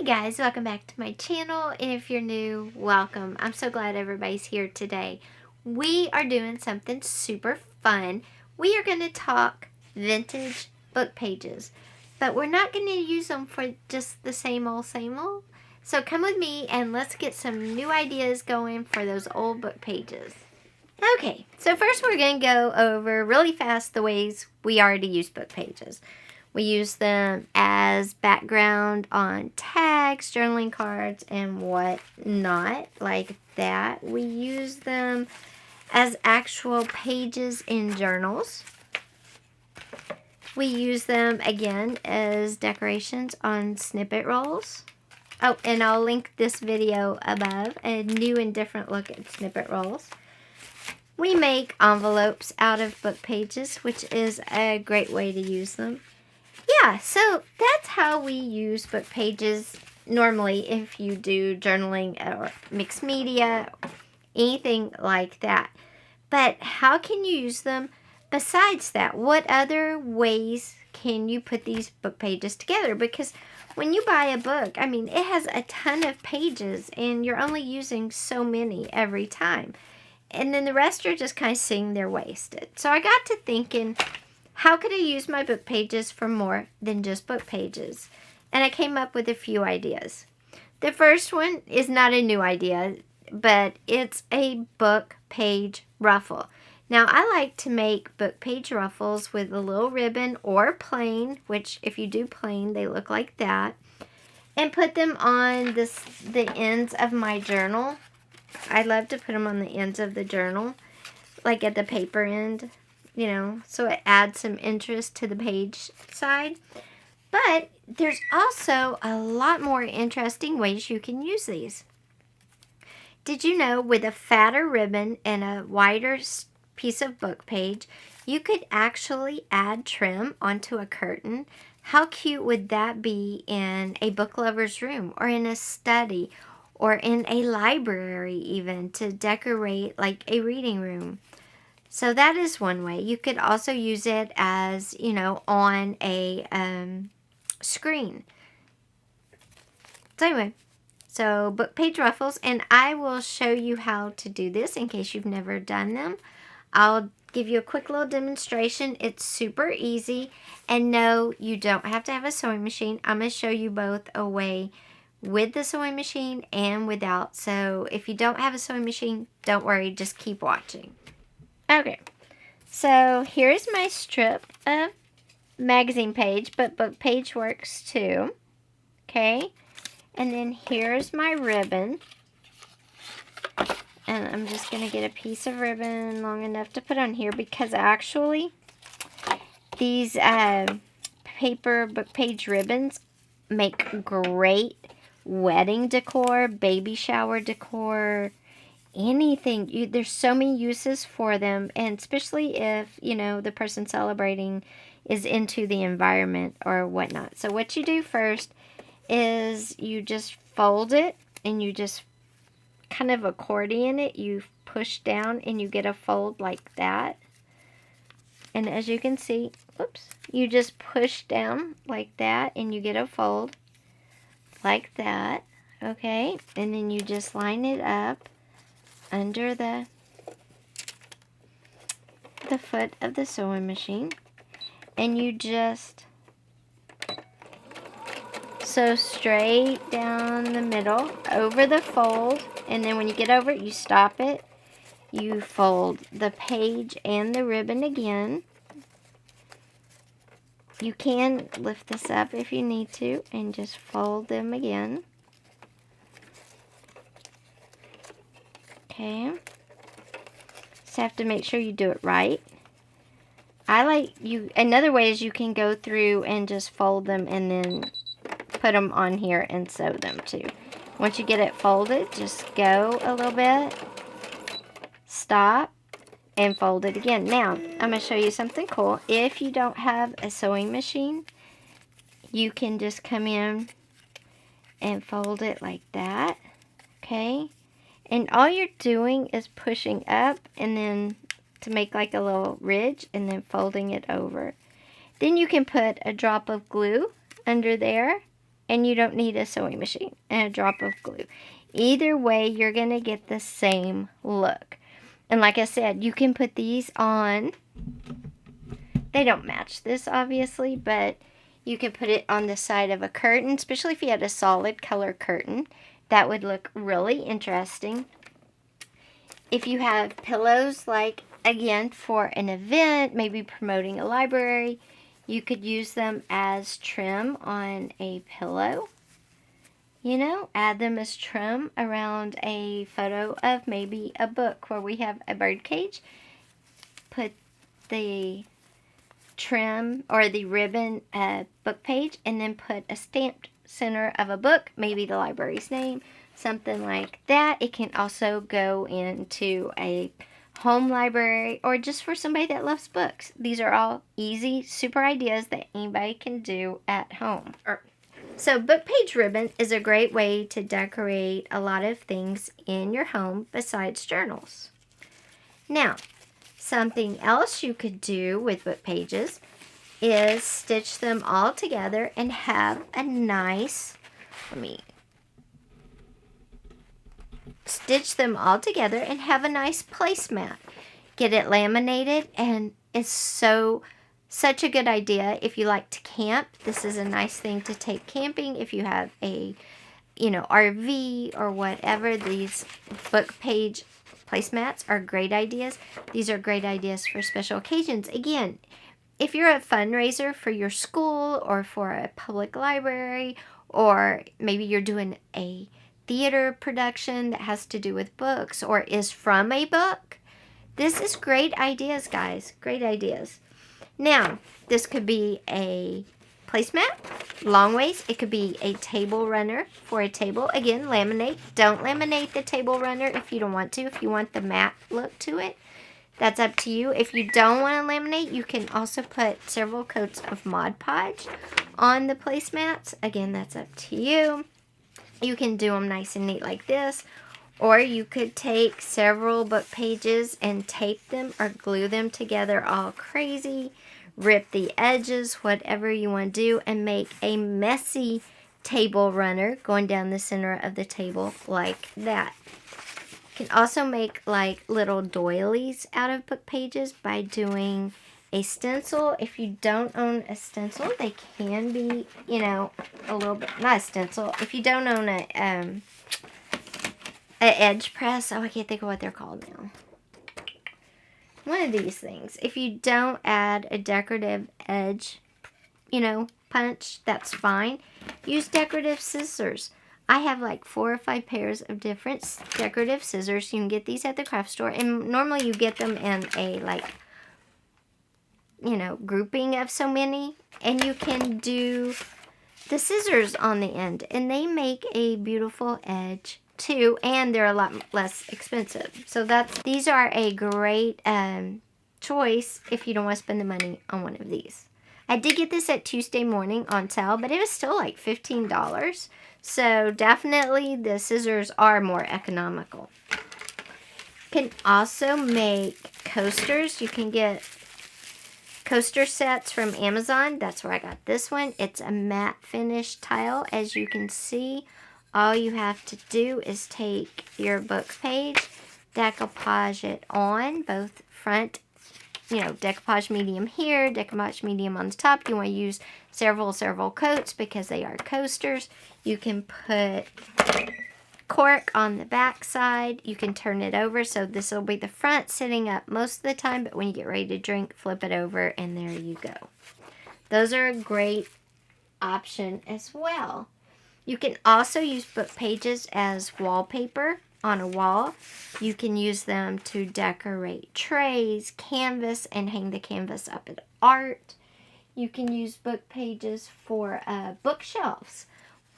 guys, welcome back to my channel. If you're new, welcome. I'm so glad everybody's here today. We are doing something super fun. We are going to talk vintage book pages, but we're not going to use them for just the same old. So come with me and let's get some new ideas going for those old book pages. Okay, so first we're going to go over really fast the ways we already use book pages. We use them as background on tags, journaling cards, and whatnot like that. We use them as actual pages in journals. We use them again as decorations on snippet rolls. Oh, and I'll link this video above, a new and different look at snippet rolls. We make envelopes out of book pages, which is a great way to use them. Yeah, so that's how we use book pages normally if you do journaling or mixed media, anything like that. But how can you use them besides that? What other ways can you put these book pages together? Because when you buy a book, I mean, it has a ton of pages and you're only using so many every time. And then the rest are just kind of sitting there wasted. So I got to thinking, how could I use my book pages for more than just book pages? And I came up with a few ideas. The first one is not a new idea, but it's a book page ruffle. Now, I like to make book page ruffles with a little ribbon or plain, which if you do plain, they look like that, and put them on the ends of my journal. I love to put them on the ends of the journal, like at the paper end. You know, so it adds some interest to the page side. But there's also a lot more interesting ways you can use these. Did you know with a fatter ribbon and a wider piece of book page, you could actually add trim onto a curtain? How cute would that be in a book lover's room or in a study or in a library even to decorate like a reading room? So that is one way. You could also use it as, you know, on a screen. So anyway, so book page ruffles, and I will show you how to do this in case you've never done them. I'll give you a quick little demonstration. It's super easy, and no, you don't have to have a sewing machine. I'm going to show you both a way with the sewing machine and without. So if you don't have a sewing machine, don't worry, just keep watching. Okay, so here's my strip of magazine page, but book page works too. Okay, and then here's my ribbon. And I'm just going to get a piece of ribbon long enough to put on here because actually these paper book page ribbons make great wedding decor, baby shower decor, anything. There's so many uses for them, and especially if, you know, the person celebrating is into the environment or whatnot. So what you do first is you just fold it and you just kind of accordion it. You push down and you get a fold like that. And as you can see, oops, you just push down like that and you get a fold like that. Okay, and then you just line it up under the foot of the sewing machine, and you just sew straight down the middle over the fold, and then when you get over it, you stop it, you fold the page and the ribbon again. You can lift this up if you need to and just fold them again. Okay, just have to make sure you do it right. Another way is you can go through and just fold them and then put them on here and sew them too. Once you get it folded, just go a little bit, stop, and fold it again. Now, I'm going to show you something cool. If you don't have a sewing machine, you can just come in and fold it like that. Okay? And all you're doing is pushing up and then to make like a little ridge and then folding it over. Then you can put a drop of glue under there and you don't need a sewing machine and a drop of glue. Either way, you're going to get the same look. And like I said, you can put these on. They don't match this, obviously, but you can put it on the side of a curtain, especially if you had a solid color curtain. That would look really interesting. If you have pillows, like, again, for an event, maybe promoting a library, you could use them as trim on a pillow. You know, add them as trim around a photo of maybe a book where we have a bird cage. Put the trim or the ribbon book page, and then put a stamped center of a book, maybe the library's name, something like that. It can also go into a home library or just for somebody that loves books. These are all easy, super ideas that anybody can do at home. So book page ribbon is a great way to decorate a lot of things in your home besides journals. Now, something else you could do with book pages is stitch them all together and have a nice, stitch them all together and have a nice placemat. Get it laminated, and it's such a good idea if you like to camp. This is a nice thing to take camping if you have a, RV or whatever. These book page placemats are great ideas. These are great ideas for special occasions. Again, if you're a fundraiser for your school or for a public library, or maybe you're doing a theater production that has to do with books or is from a book, this is great ideas, guys. Great ideas. Now, this could be a placemat, long ways. It could be a table runner for a table. Again, laminate. Don't laminate the table runner if you don't want to. If you want the matte look to it, that's up to you. If you don't want to laminate, you can also put several coats of Mod Podge on the placemats. Again, that's up to you. You can do them nice and neat like this. Or you could take several book pages and tape them or glue them together all crazy. Rip the edges, whatever you want to do, and make a messy table runner going down the center of the table like that. You can also make like little doilies out of book pages by doing a stencil. If you don't own a stencil, they can be, a little bit, not a stencil. If you don't own an edge press, I can't think of what they're called now. One of these things. If you don't add a decorative edge, punch, that's fine. Use decorative scissors. I have like 4 or 5 pairs of different decorative scissors. You can get these at the craft store, and normally you get them in a grouping of so many, and you can do the scissors on the end, and they make a beautiful edge too, and they're a lot less expensive. So these are a great choice if you don't want to spend the money on one of these. I did get this at Tuesday morning on sale, but it was still like $15. So definitely the scissors are more economical. You can also make coasters. You can get coaster sets from Amazon. That's where I got this one. It's a matte finish tile, as you can see. All you have to do is take your book page, decoupage it on both front, decoupage medium here, decoupage medium on the top. You want to use several coats because they are coasters. You can put cork on the back side. You can turn it over, so this will be the front sitting up most of the time, but when you get ready to drink, flip it over, and there you go. Those are a great option as well. You can also use book pages as wallpaper on a wall. You can use them to decorate trays, canvas, and hang the canvas up as art. You can use book pages for bookshelves.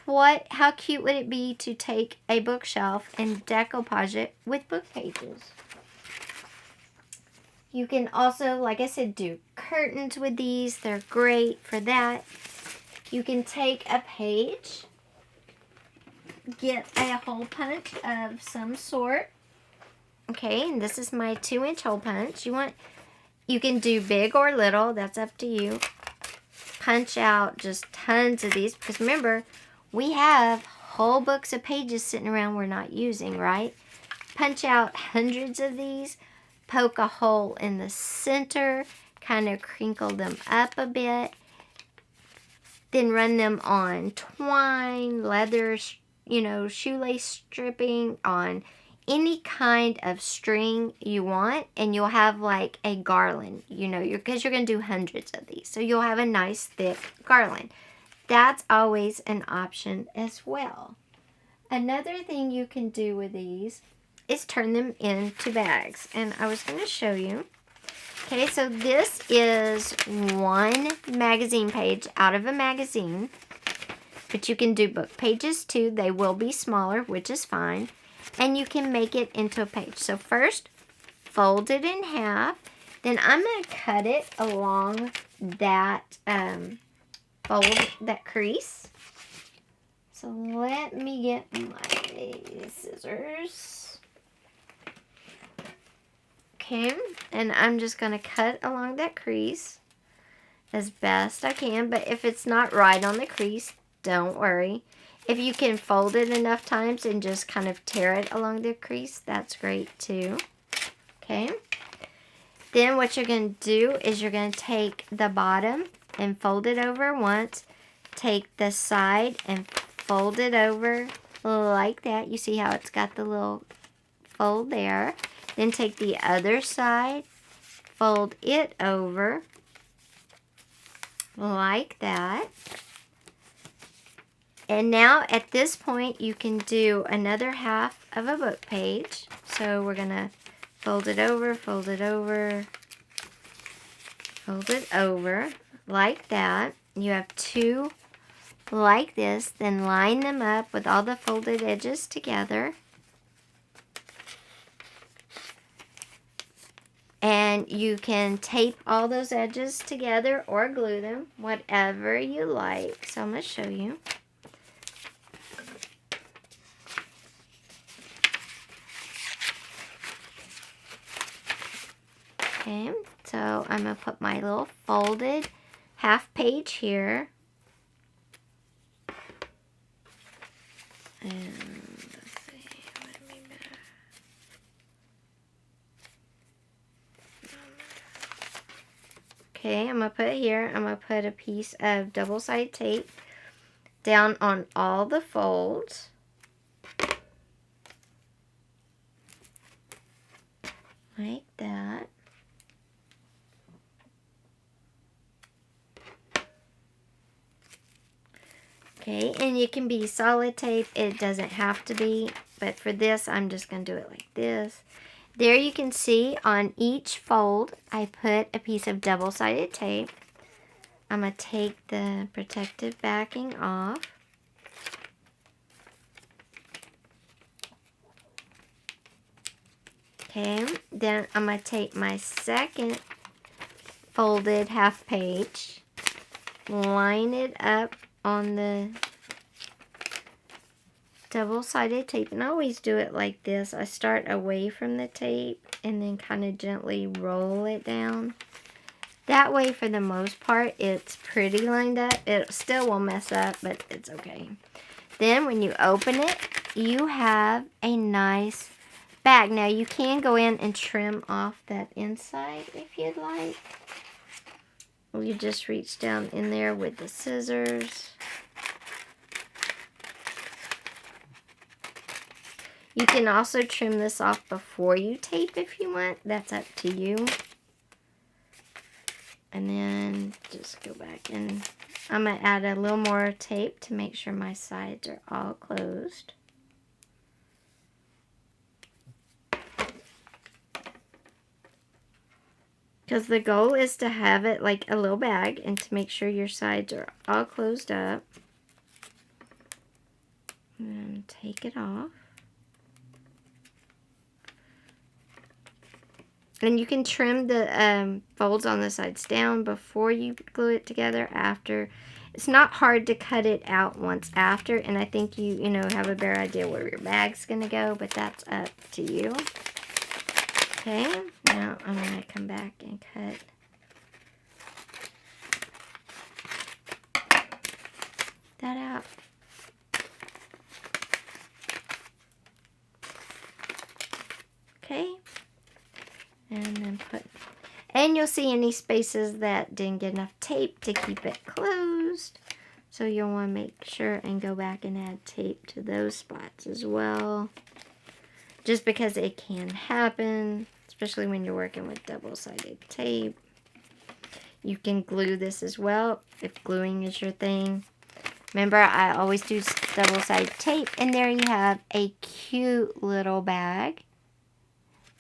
How cute would it be to take a bookshelf and decoupage it with book pages? You can also, like I said, do curtains with these. They're great for that. You can take a page, get a hole punch of some sort. Okay, and this is my 2-inch hole punch. You can do big or little, that's up to you. Punch out just tons of these, because remember, we have whole books of pages sitting around we're not using, right? Punch out hundreds of these, poke a hole in the center, kind of crinkle them up a bit, then run them on twine, leather, shoelace stripping, on any kind of string you want, and you'll have like a garland, because you're going to do hundreds of these. So you'll have a nice thick garland. That's always an option as well. Another thing you can do with these is turn them into bags. And I was going to show you. Okay, so this is one magazine page out of a magazine. But you can do book pages too. They will be smaller, which is fine. And you can make it into a page. So first, fold it in half. Then I'm going to cut it along that fold, that crease. So let me get my scissors. Okay, and I'm just going to cut along that crease as best I can. But if it's not right on the crease, don't worry. If you can fold it enough times and just kind of tear it along the crease, that's great too. Okay. Then what you're going to do is you're going to take the bottom and fold it over once. Take the side and fold it over like that. You see how it's got the little fold there. Then take the other side, fold it over like that. And now at this point you can do another half of a book page. So we're going to fold it over, fold it over, fold it over like that. You have two like this, then line them up with all the folded edges together. And you can tape all those edges together or glue them, whatever you like. So I'm going to show you. Okay, so I'm going to put my little folded half page here. And let's see, what do we got? Okay, I'm going to put here, I'm going to put a piece of double-sided tape down on all the folds. Like that. Okay, and you can be solid tape. It doesn't have to be, but for this, I'm just going to do it like this. There you can see on each fold, I put a piece of double-sided tape. I'm going to take the protective backing off. Okay, then I'm going to take my second folded half page, line it up on the double-sided tape, and I always do it like this. I start away from the tape and then kind of gently roll it down. That way, for the most part, it's pretty lined up. It still will mess up, but it's okay. Then when you open it, you have a nice bag. Now you can go in and trim off that inside if you'd like. Or you just reach down in there with the scissors. You can also trim this off before you tape if you want. That's up to you. And then just go back and I'm going to add a little more tape to make sure my sides are all closed. Because the goal is to have it like a little bag and to make sure your sides are all closed up. And take it off. And you can trim the folds on the sides down before you glue it together. After. It's not hard to cut it out once after. And I think you have a better idea where your bag's going to go. But that's up to you. Okay. Now I'm going to come back and cut that out. you'll see any spaces that didn't get enough tape to keep it closed. So you'll want to make sure and go back and add tape to those spots as well. Just because it can happen, especially when you're working with double-sided tape. You can glue this as well if gluing is your thing. Remember, I always do double-sided tape. And there you have a cute little bag.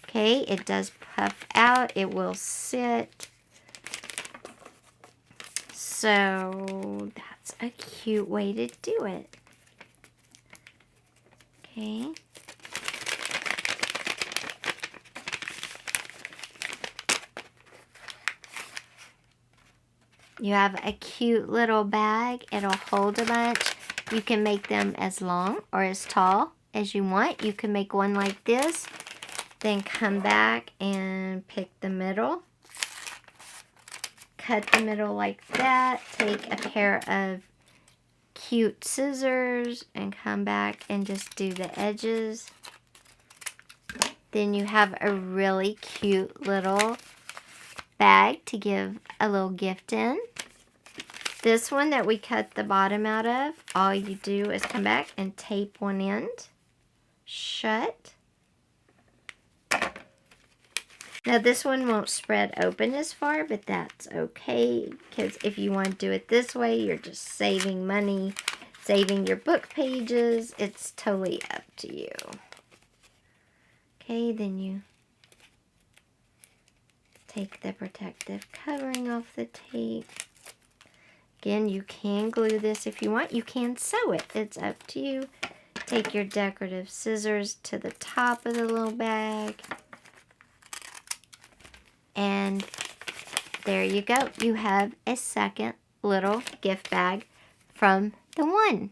Okay, it does puff out. It will sit. So that's a cute way to do it. Okay. You have a cute little bag. It'll hold a bunch. You can make them as long or as tall as you want. You can make one like this. Then come back and pick the middle. Cut the middle like that. Take a pair of cute scissors and come back and just do the edges. Then you have a really cute little bag to give a little gift in. This one that we cut the bottom out of, all you do is come back and tape one end shut. Now this one won't spread open as far, but that's okay, because if you want to do it this way, you're just saving money, saving your book pages. It's totally up to you. Okay, then you take the protective covering off the tape. Again, you can glue this if you want. You can sew it. It's up to you. Take your decorative scissors to the top of the little bag. And there you go. You have a second little gift bag from the one.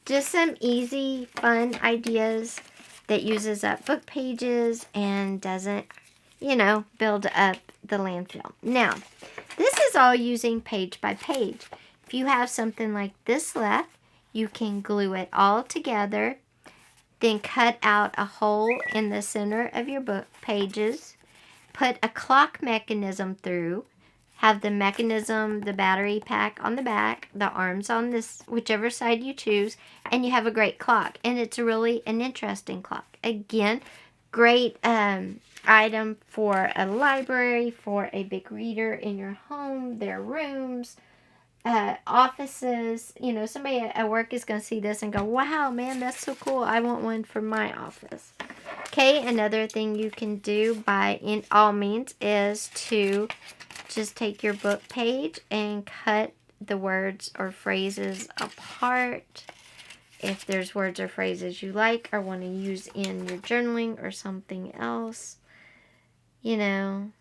Just some easy, fun ideas that uses up book pages and doesn't, you know, build up the landfill. Now, this is all using page by page. If you have something like this left, you can glue it all together, then cut out a hole in the center of your book pages, put a clock mechanism through, have the mechanism, the battery pack on the back, the arms on this, whichever side you choose, and you have a great clock. And it's really an interesting clock. Again, great item for a library, for a big reader in your home, their rooms, offices. You know, somebody at work is going to see this and go, wow, man, that's so cool. I want one for my office. Okay, another thing you can do by in all means is to just take your book page and cut the words or phrases apart. If there's words or phrases you like or want to use in your journaling or something else, you know,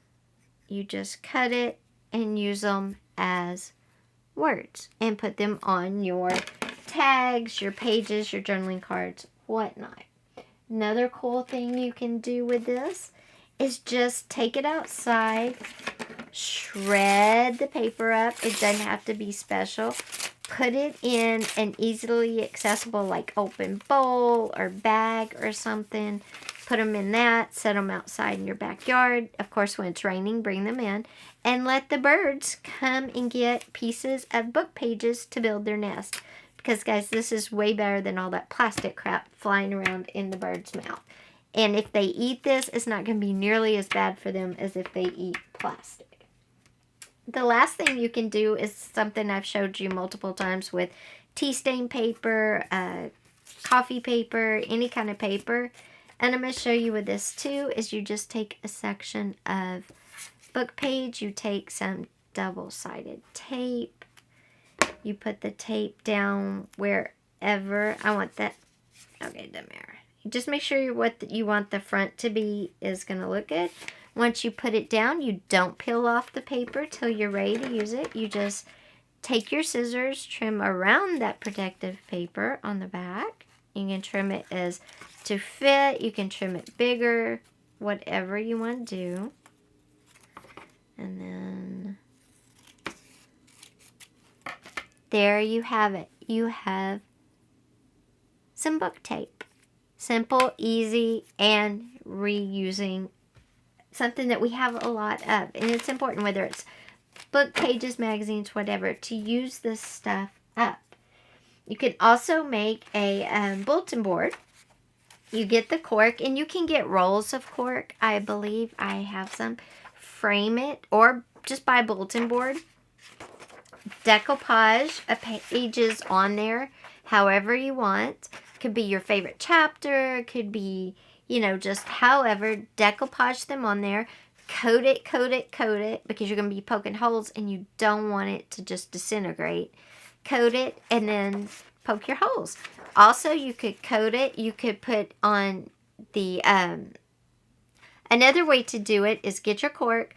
you just cut it and use them as words and put them on your tags, your pages, your journaling cards, whatnot. Another cool thing you can do with this is just take it outside, shred the paper up. It doesn't have to be special. Put it in an easily accessible like open bowl or bag or something. Put them in that. Set them outside in your backyard. Of course, when it's raining, bring them in. And let the birds come and get pieces of book pages to build their nest. Because, guys, this is way better than all that plastic crap flying around in the bird's mouth. And if they eat this, it's not going to be nearly as bad for them as if they eat plastic. The last thing you can do is something I've showed you multiple times with tea stain paper, coffee paper, any kind of paper. And I'm going to show you with this too, is you just take a section of book page, you take some double-sided tape, you put the tape down wherever I want that. Okay, it doesn't matter. Just make sure what you want the front to be is going to look good. Once you put it down, you don't peel off the paper till you're ready to use it. You just take your scissors, trim around that protective paper on the back. You can trim it as to fit. You can trim it bigger, whatever you want to do. And then there you have it. You have some book tape. Simple, easy, and reusing something that we have a lot of. And it's important, whether it's book pages, magazines, whatever, to use this stuff up. You can also make a bulletin board. You get the cork, and you can get rolls of cork. I believe I have some. Frame it, or just buy a bulletin board. Decoupage pages on there however you want. Could be your favorite chapter. Could be, just however. Decoupage them on there. Coat it, because you're going to be poking holes and you don't want it to just disintegrate. Coat it and then poke your holes. Also, you could coat it. You could put on the, another way to do it is get your cork,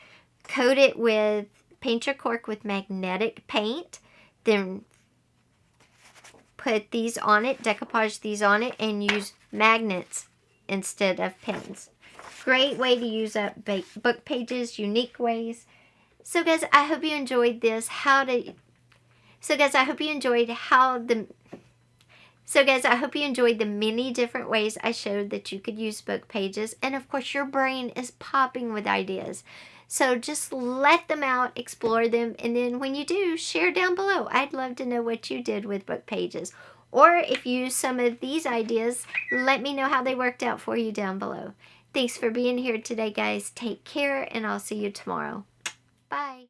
paint your cork with magnetic paint, then put these on it, decoupage these on it, and use magnets instead of pins. Great way to use up book pages, unique ways. So guys, I hope you enjoyed this. So guys, I hope you enjoyed the many different ways I showed that you could use book pages. And of course, your brain is popping with ideas. So just let them out, explore them, and then when you do, share down below. I'd love to know what you did with book pages. Or if you use some of these ideas, let me know how they worked out for you down below. Thanks for being here today, guys. Take care, and I'll see you tomorrow. Bye.